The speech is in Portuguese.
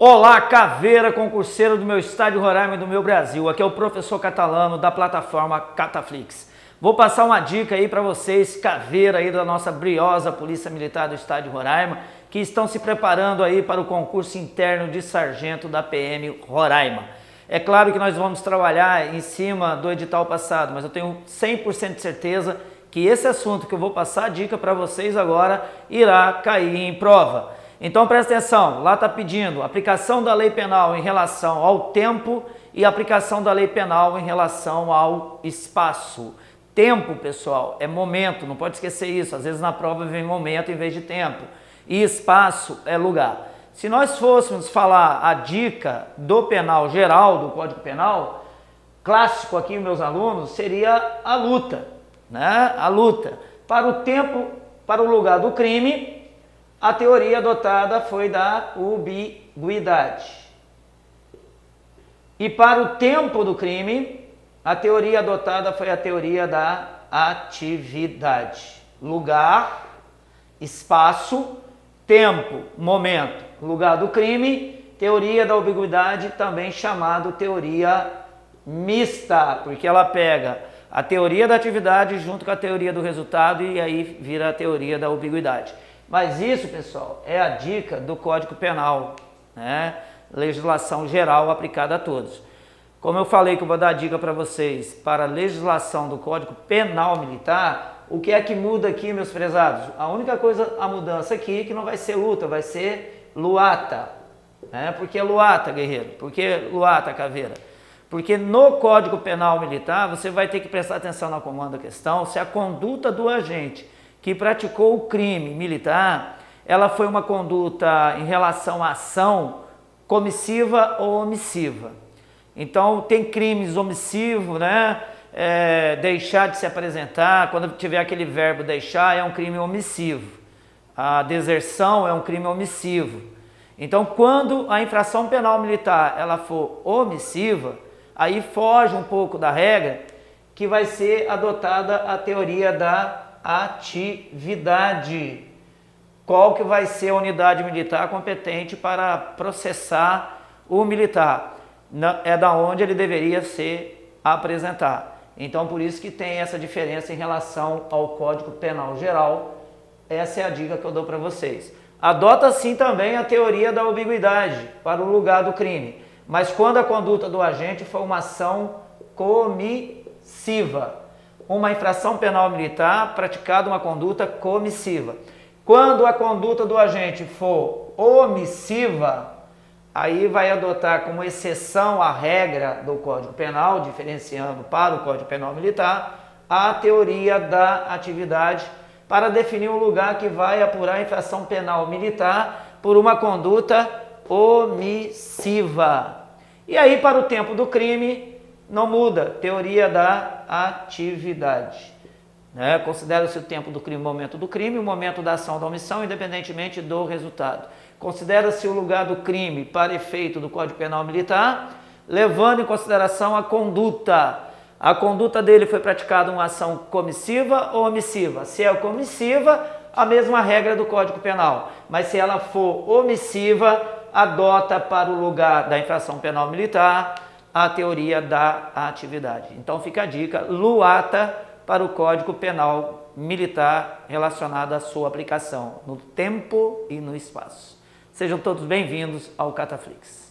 Olá, caveira concurseiro do meu estado de Roraima e do meu Brasil. Aqui é o professor Catalano da plataforma Cataflix. Vou passar uma dica aí para vocês, caveira aí da nossa briosa Polícia Militar do estado de Roraima, que estão se preparando aí para o concurso interno de sargento da PM Roraima. É claro que nós vamos trabalhar em cima do edital passado, mas eu tenho 100% de certeza que esse assunto que eu vou passar a dica para vocês agora irá cair em prova. Então presta atenção, lá está pedindo aplicação da lei penal em relação ao tempo e aplicação da lei penal em relação ao espaço. Tempo, pessoal, é momento, não pode esquecer isso, às vezes na prova vem momento em vez de tempo. E espaço é lugar. Se nós fôssemos falar a dica do penal geral, do Código Penal, clássico aqui, meus alunos, seria a luta, né? A luta. Para o tempo, para o lugar do crime, a teoria adotada foi da ubiguidade. E para o tempo do crime, a teoria adotada foi a teoria da atividade. Lugar, espaço, tempo, momento. Lugar do crime, teoria da ubiguidade, também chamado teoria mista, porque ela pega a teoria da atividade junto com a teoria do resultado e aí vira a teoria da ubiguidade. Mas isso, pessoal, é a dica do Código Penal, né? Legislação geral aplicada a todos. Como eu falei que eu vou dar dica para vocês para a legislação do Código Penal Militar, o que é que muda aqui, meus prezados? A única coisa, a mudança aqui, que não vai ser luta, vai ser luata. Né? Por que luata, guerreiro? Por que luata, caveira? Porque no Código Penal Militar, você vai ter que prestar atenção na comanda da questão, se a conduta do agente que praticou o crime militar, ela foi uma conduta em relação à ação comissiva ou omissiva. Então, tem crimes omissivos, né? Deixar de se apresentar, quando tiver aquele verbo deixar, é um crime omissivo. A deserção é um crime omissivo. Então, quando a infração penal militar ela for omissiva, aí foge um pouco da regra, que vai ser adotada a teoria da atividade. Qual que vai ser a unidade militar competente para processar o militar? É da onde ele deveria se apresentar. Então, por isso que tem essa diferença em relação ao Código Penal Geral. Essa é a dica que eu dou para vocês. Adota sim também a teoria da ubiguidade para o lugar do crime, mas quando a conduta do agente for uma ação comissiva. Uma infração penal militar praticada uma conduta comissiva. Quando a conduta do agente for omissiva, aí vai adotar como exceção à regra do Código Penal, diferenciando para o Código Penal Militar, a teoria da atividade para definir um lugar que vai apurar a infração penal militar por uma conduta omissiva. E aí, para o tempo do crime, não muda, teoria da atividade. Né? Considera-se o tempo do crime o momento do crime, o momento da ação da omissão, independentemente do resultado. Considera-se o lugar do crime para efeito do Código Penal Militar, levando em consideração a conduta. A conduta dele foi praticada uma ação comissiva ou omissiva? Se é comissiva, a mesma regra do Código Penal. Mas se ela for omissiva, adota para o lugar da infração penal militar a teoria da atividade. Então fica a dica, luata para o Código Penal Militar relacionado à sua aplicação no tempo e no espaço. Sejam todos bem-vindos ao Cataflix.